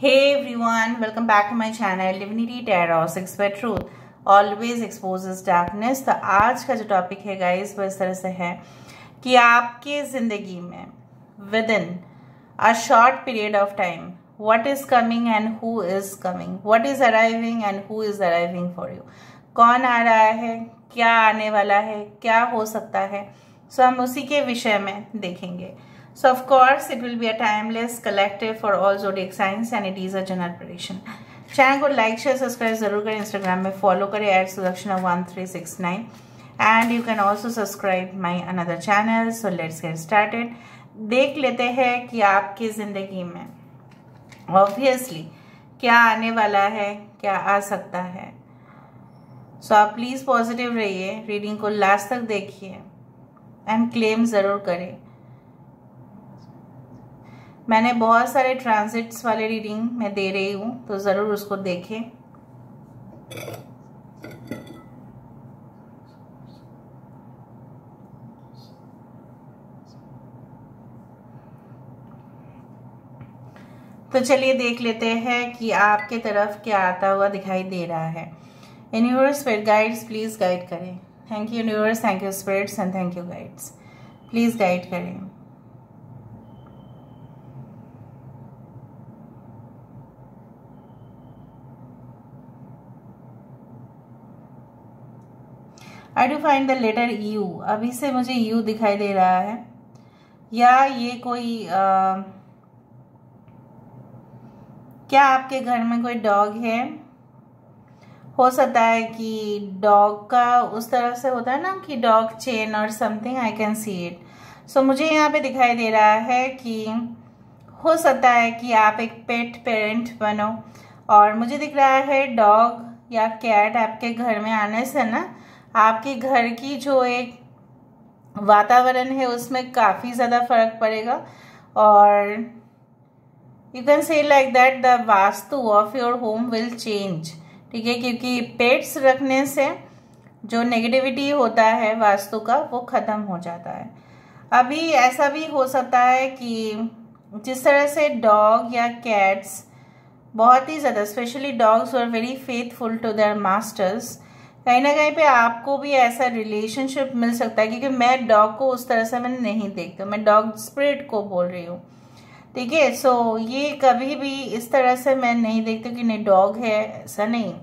Hey everyone, welcome back to my channel Divinity Tarot 6 by Truth always exposes darkness। तो आज का जो topic है गाइस वो इस तरह से है कि आपके ज़िंदगी में with in a short period of time what is coming and who is coming, what is arriving and who is arriving for you। कौन आ रहा है, क्या आने वाला है, क्या हो सकता है, सो हम उसी के विषय में देखेंगे। So of course it will be a timeless collective for all zodiac signs and it is a general prediction। Channel को लाइक शेयर सब्सक्राइब जरूर करें, इंस्टाग्राम में फॉलो करें @sudakshanah1369 and you can also subscribe my another channel. So let's get started. देख लेते हैं कि आपकी ज़िंदगी में ऑब्वियसली क्या आने वाला है, क्या आ सकता है। सो आप प्लीज़ पॉजिटिव रहिए, रीडिंग को लास्ट तक देखिए एंड क्लेम ज़रूर करें। मैंने बहुत सारे ट्रांजिट्स वाले रीडिंग मैं दे रही हूँ, तो ज़रूर उसको देखें। तो चलिए देख लेते हैं कि आपके तरफ क्या आता हुआ दिखाई दे रहा है। Universe spirit guides please guide करें। Thank you universe, thank you spirits and thank you guides, please guide करें। I do find the letter you. अभी से मुझे यू दिखाई दे रहा है, या ये कोई क्या आपके घर में कोई डॉग है। हो सकता है कि डॉग का उस तरह से होता है ना कि डॉग चेन और something, I can see it. So मुझे यहाँ पे दिखाई दे रहा है कि हो सकता है कि आप एक पेट पेरेंट बनो, और मुझे दिख रहा है डॉग या कैट आपके घर में आने से ना आपके घर की जो एक वातावरण है उसमें काफ़ी ज़्यादा फर्क पड़ेगा। और you can say like that the vastu of your home will change. ठीक है, क्योंकि पेट्स रखने से जो नेगेटिविटी होता है वास्तु का वो ख़त्म हो जाता है। अभी ऐसा भी हो सकता है कि जिस तरह से डॉग या कैट्स बहुत ही ज़्यादा, specially dogs are very faithful to their masters, कहीं ना कहीं पे आपको भी ऐसा रिलेशनशिप मिल सकता है। क्योंकि मैं डॉग को उस तरह से मैं नहीं देखती, मैं डॉग स्पिरिट को बोल रही हूँ। ठीक है, सो ये कभी भी इस तरह से मैं नहीं देखती कि नहीं डॉग है, ऐसा नहीं।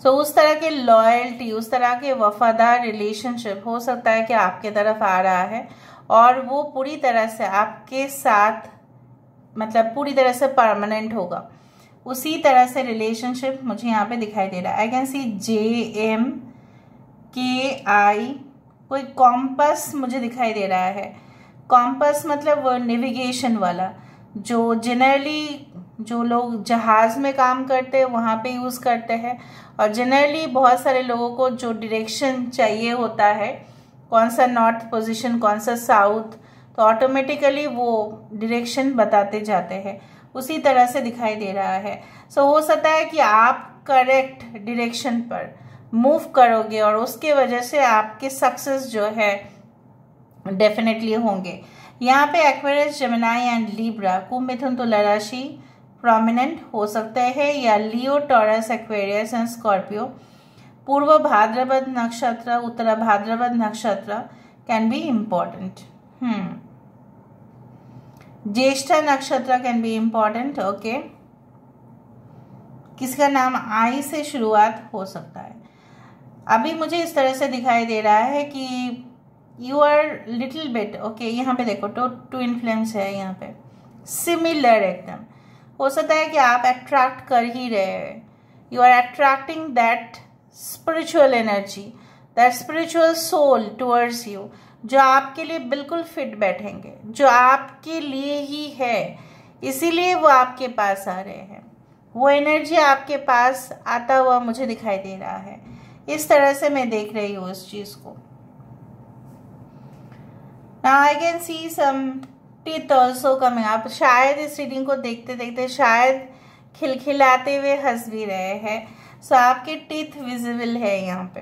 सो उस तरह के लॉयल्टी, उस तरह के वफादार रिलेशनशिप हो सकता है कि आपके तरफ आ रहा है, और वो पूरी तरह से आपके साथ मतलब पूरी तरह से परमानेंट होगा। उसी तरह से रिलेशनशिप मुझे यहाँ पे दिखाई दे रहा है। आई कैन सी JMKI, कोई कॉम्पस मुझे दिखाई दे रहा है। कॉम्पस मतलब वो नेविगेशन वाला, जो जनरली जो लोग जहाज में काम करते हैं वहाँ पे यूज़ करते हैं, और जनरली बहुत सारे लोगों को जो डायरेक्शन चाहिए होता है, कौन सा नॉर्थ पोजीशन, कौन सा साउथ, तो ऑटोमेटिकली वो डायरेक्शन बताते जाते हैं। उसी तरह से दिखाई दे रहा है। सो हो सकता है कि आप करेक्ट डायरेक्शन पर मूव करोगे और उसके वजह से आपके सक्सेस जो है डेफिनेटली होंगे। यहाँ पे एक्वेरियस, जेमिनी एंड लिब्रा, कुंभ, मिथुन, तुला राशि प्रोमिनेंट हो सकते हैं, या लियो, टॉरस, एक्वेरियस एंड स्कॉर्पियो। पूर्व भाद्रपद नक्षत्र, उत्तर भाद्रपद नक्षत्र कैन बी इम्पोर्टेंट। ज्येष्ठा नक्षत्र कैन बी इम्पोर्टेंट। ओके, किसका नाम आई से शुरुआत हो सकता है। अभी मुझे इस तरह से दिखाई दे रहा है कि you are little bit, okay यहाँ पे देखो टू इन्फ्लुएंस है, यहाँ पे सिमिलर एकदम। हो सकता है कि आप अट्रैक्ट कर ही रहे हैं, you are attracting that spiritual energy, that spiritual soul towards you, जो आपके लिए बिल्कुल फिट बैठेंगे, जो आपके लिए ही है, इसीलिए वो आपके पास आ रहे हैं। वो एनर्जी आपके पास आता हुआ मुझे दिखाई दे रहा है। इस तरह से मैं देख रही हूँ इस चीज को। Now I can see some teeth also coming up। शायद इस रीडिंग को देखते देखते शायद खिलखिलाते हुए हंस भी रहे हैं। सो आपके टीथ विजिबल है यहाँ पे।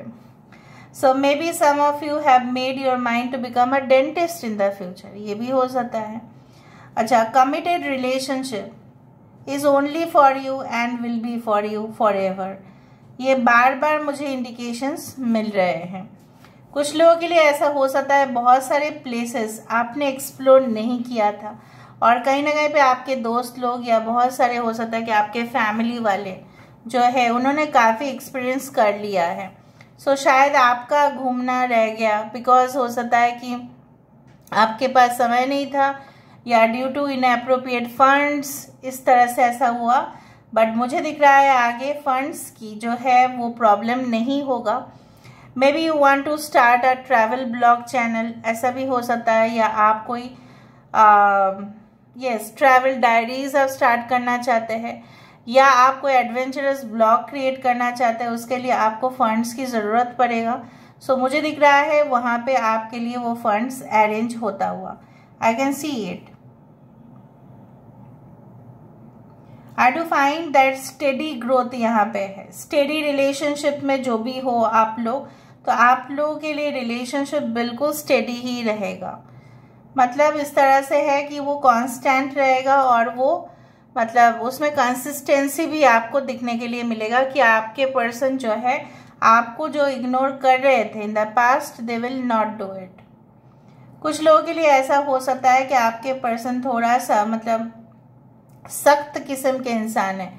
So maybe some of you have made your mind to become a dentist in the future, ये भी हो सकता है। अच्छा, committed relationship, is only for you and will be for you for ever. ये बार बार मुझे इंडिकेशंस मिल रहे हैं। कुछ लोगों के लिए ऐसा हो सकता है बहुत सारे प्लेसेस आपने एक्सप्लोर नहीं किया था और कहीं ना कहीं पे आपके दोस्त लोग या बहुत सारे हो सकता है कि आपके फैमिली वाले जो है उन्होंने काफ़ी एक्सपीरियंस कर लिया है। सो शायद आपका घूमना रह गया बिकॉज हो सकता है कि आपके पास समय नहीं था या ड्यू टू इनएप्रोप्रिएट फंड्स इस तरह से ऐसा हुआ। बट मुझे दिख रहा है आगे फंड्स की जो है वो प्रॉब्लम नहीं होगा। Maybe you want to start a travel blog channel, ऐसा भी हो सकता है, या आप कोई यस ट्रैवल डायरीज आप स्टार्ट करना चाहते हैं या आप कोई एडवेंचरस ब्लॉग क्रिएट करना चाहते हैं, उसके लिए आपको फंड्स की ज़रूरत पड़ेगा। सो मुझे दिख रहा है वहाँ पे आपके लिए वो फंड्स अरेंज होता हुआ। आई can see it. I do find that steady growth यहाँ पे है। स्टेडी रिलेशनशिप में जो भी हो आप लोग, तो आप लोगों के लिए रिलेशनशिप बिल्कुल स्टेडी ही रहेगा। मतलब इस तरह से है कि वो कांस्टेंट रहेगा और वो मतलब उसमें कंसिस्टेंसी भी आपको दिखने के लिए मिलेगा कि आपके पर्सन जो है आपको जो इग्नोर कर रहे थे in the past they will not do it. कुछ लोगों के लिए ऐसा हो सकता है कि आपके पर्सन थोड़ा सा मतलब सख्त किस्म के इंसान है,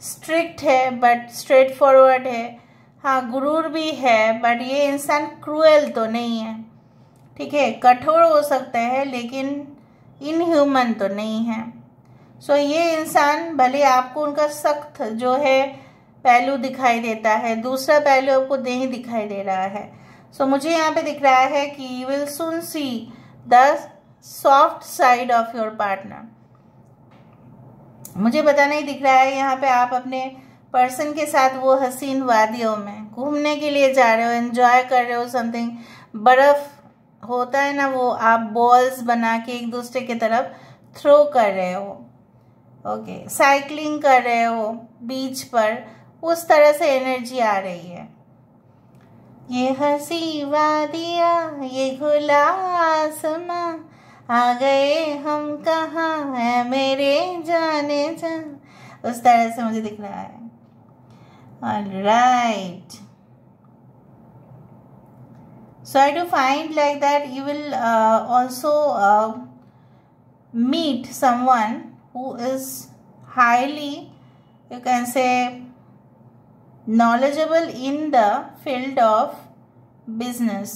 स्ट्रिक्ट है बट स्ट्रेट फॉरवर्ड है, हाँ गुरूर भी है, बट ये इंसान क्रूएल तो नहीं है, ठीक है, कठोर हो सकता है लेकिन इनह्यूमन तो नहीं है। सो ये इंसान भले आपको उनका सख्त जो है पहलू दिखाई देता है, दूसरा पहलू आपको नहीं दिखाई दे रहा है। सो मुझे यहाँ पे दिख रहा है कि you will soon see the soft side of your partner. मुझे पता नहीं दिख रहा है यहाँ पे आप अपने पर्सन के साथ वो हसीन वादियों में घूमने के लिए जा रहे हो, एंजॉय कर रहे हो समथिंग। बर्फ होता है ना, वो आप बॉल्स बना के एक दूसरे की तरफ थ्रो कर रहे हो, ओके, साइकिलिंग कर रहे हो बीच पर, उस तरह से एनर्जी आ रही है। ये हसी वादिया ये खुला आसमां, आ गए हम कहाँ है मेरे जाने जा, उस तरह से मुझे दिख रहा है। Alright, so I do find like that you will also meet someone who is highly, you can say, knowledgeable in the field of business।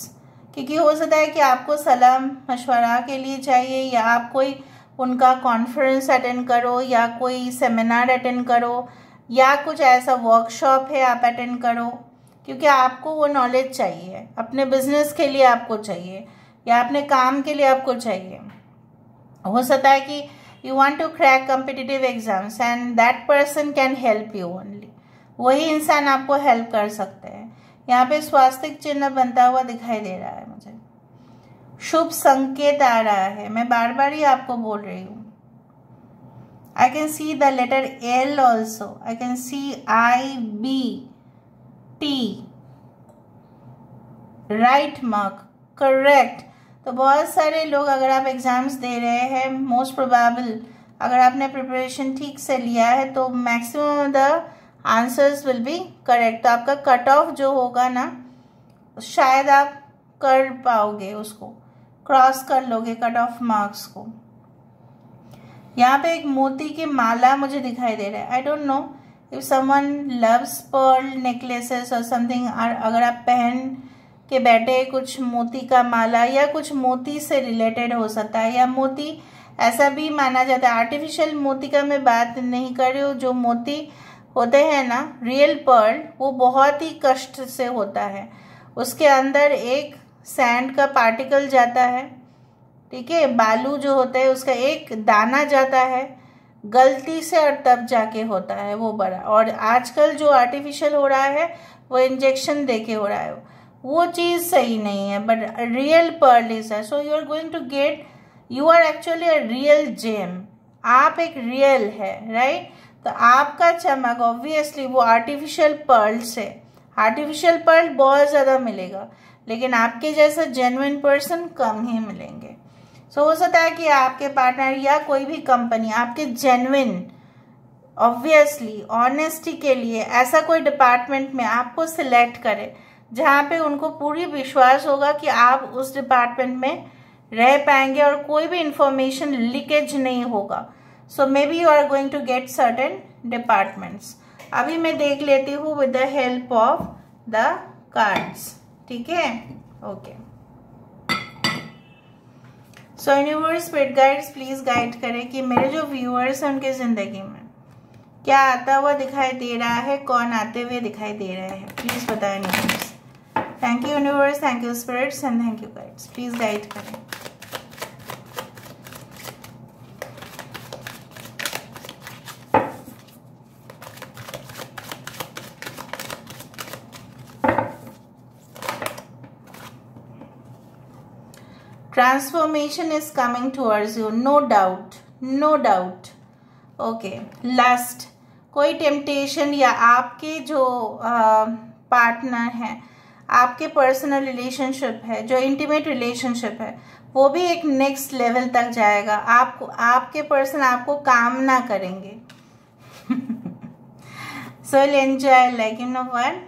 क्योंकि हो सकता है कि आपको सलाह मशवरा के लिए चाहिए या आप कोई उनका कॉन्फ्रेंस अटेंड करो या कोई सेमिनार अटेंड करो या कुछ ऐसा वर्कशॉप है आप अटेंड करो, क्योंकि आपको वो नॉलेज चाहिए, अपने बिजनेस के लिए आपको चाहिए या अपने काम के लिए आपको चाहिए। हो सकता है कि you want to crack competitive exams and that person can help you only, वही इंसान आपको हेल्प कर सकते हैं। यहाँ पे स्वास्तिक चिन्ह बनता हुआ दिखाई दे रहा है मुझे, शुभ संकेत आ रहा है। मैं बार बार ही आपको बोल रही हूँ। I can see the letter L also, I can see IBT, right mark, correct. तो बहुत सारे लोग अगर आप एग्जाम्स दे रहे हैं, मोस्ट प्रोबेबल अगर आपने प्रिपरेशन ठीक से लिया है तो maximum the answers will be correct. तो आपका कट ऑफ जो होगा ना, शायद आप कर पाओगे, उसको क्रॉस कर लोगे कट ऑफ मार्क्स को। यहाँ पे एक मोती की माला मुझे दिखाई दे रहा है। I don't know if someone loves pearl necklaces और समथिंग, अगर आप पहन के बैठे कुछ मोती का माला या कुछ मोती से रिलेटेड हो सकता है, या मोती ऐसा भी माना जाता है, आर्टिफिशियल मोती का मैं बात नहीं कर रही हूँ, जो मोती होते हैं ना रियल पर्ल, वो बहुत ही कष्ट से होता है, उसके अंदर एक सैंड का पार्टिकल जाता है, ठीक है, बालू जो होता है उसका एक दाना जाता है गलती से और तब जाके होता है वो बड़ा। और आजकल जो आर्टिफिशियल हो रहा है वो इंजेक्शन देके हो रहा है, वो चीज़ सही नहीं है, बट रियल पर्ल इज है। So you are going to get, you are actually a real gem, आप एक रियल है, राइट। तो आपका चमक ऑब्वियसली वो आर्टिफिशियल पर्ल से, आर्टिफिशियल पर्ल बहुत ज़्यादा मिलेगा लेकिन आपके जैसा जेन्युइन पर्सन कम ही मिलेंगे। सो हो सकता है कि आपके पार्टनर या कोई भी कंपनी आपके जेन्युइन ऑब्वियसली ऑनेस्टी के लिए ऐसा कोई डिपार्टमेंट में आपको सिलेक्ट करे जहाँ पे उनको पूरी विश्वास होगा कि आप उस डिपार्टमेंट में रह पाएंगे और कोई भी इंफॉर्मेशन लीकेज नहीं होगा. So maybe you are going to get certain departments. अभी मैं देख लेती हूँ with the help of the cards. ठीक है, okay. So universe spirit guides please guide करें कि मेरे जो व्यूअर्स हैं उनकी जिंदगी में क्या आता हुआ दिखाई दे रहा है, कौन आते हुए दिखाई दे रहे हैं. प्लीज बताएं universe. Thank you universe, thank you spirits and thank you guides. Please guide करें. Transformation is coming towards you, no doubt, no doubt. Okay, last कोई टेम्पटेशन या आपके जो पार्टनर है, आपके पर्सनल रिलेशनशिप है, जो इंटीमेट रिलेशनशिप है, वो भी एक नेक्स्ट लेवल तक जाएगा. आपको आपके पर्सन आपको काम ना करेंगे. So enjoy like you know what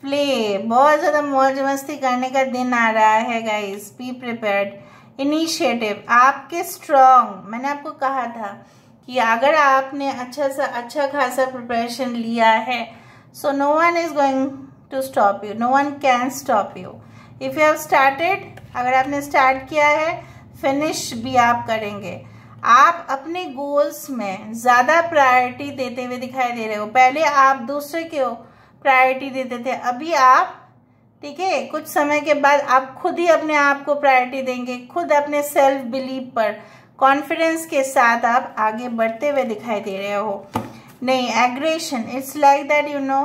play. बहुत ज्यादा मौज मस्ती करने का दिन आ रहा है गाइस. Be prepared. इनिशिएटिव आपके स्ट्रॉन्ग. मैंने आपको कहा था कि अगर आपने अच्छा खासा प्रिपरेशन लिया है, so no one is going to stop you, no one can stop you. If you have started, अगर आपने स्टार्ट किया है, फिनिश भी आप करेंगे. आप अपने गोल्स में ज्यादा प्रायोरिटी देते हुए दिखाई दे रहे हो. पहले आप दूसरे को प्रायोरिटी देते थे, अभी आप, ठीक है, कुछ समय के बाद आप खुद ही अपने आप को प्रायोरिटी देंगे. खुद अपने सेल्फ बिलीव पर कॉन्फिडेंस के साथ आप आगे बढ़ते हुए दिखाई दे रहे हो. नहीं, aggression, it's like that you know,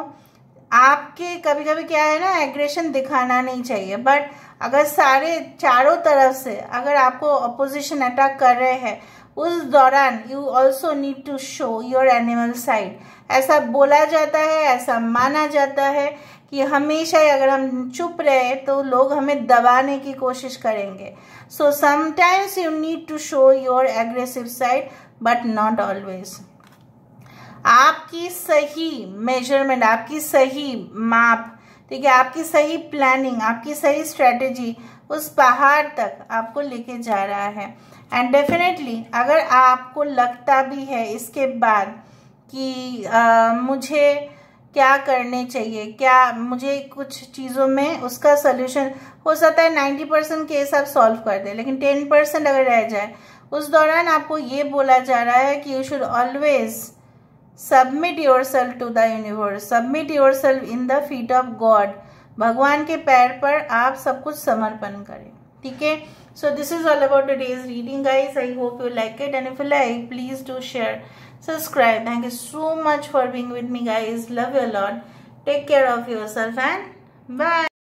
आपके कभी कभी क्या है ना, एग्रेशन दिखाना नहीं चाहिए. बट अगर चारों तरफ से अगर आपको अपोजिशन अटैक कर रहे हैं, उस दौरान you also need to show your animal side. ऐसा बोला जाता है, ऐसा माना जाता है कि हमेशा अगर हम चुप रहे तो लोग हमें दबाने की कोशिश करेंगे. So sometimes you need to show your aggressive side, but not always. आपकी सही मेजरमेंट, आपकी सही माप, ठीक है, आपकी सही प्लानिंग, आपकी सही स्ट्रेटेजी उस पहाड़ तक आपको लेके जा रहा है. एंड डेफिनेटली अगर आपको लगता भी है इसके बाद कि मुझे क्या करने चाहिए, क्या मुझे कुछ चीज़ों में उसका सोल्यूशन हो सकता है 90% केस आप सॉल्व कर दे, लेकिन 10% अगर रह जाए, उस दौरान आपको ये बोला जा रहा है कि you should always submit yourself to the universe, submit yourself in the feet of God. भगवान के पैर पर आप सब कुछ समर्पण करें. ठीक है, so this is all about today's reading guys. I hope you like it, and if you like, please do share, subscribe. Thank you so much for being with me guys. Love you a lot. Take care of yourself and bye.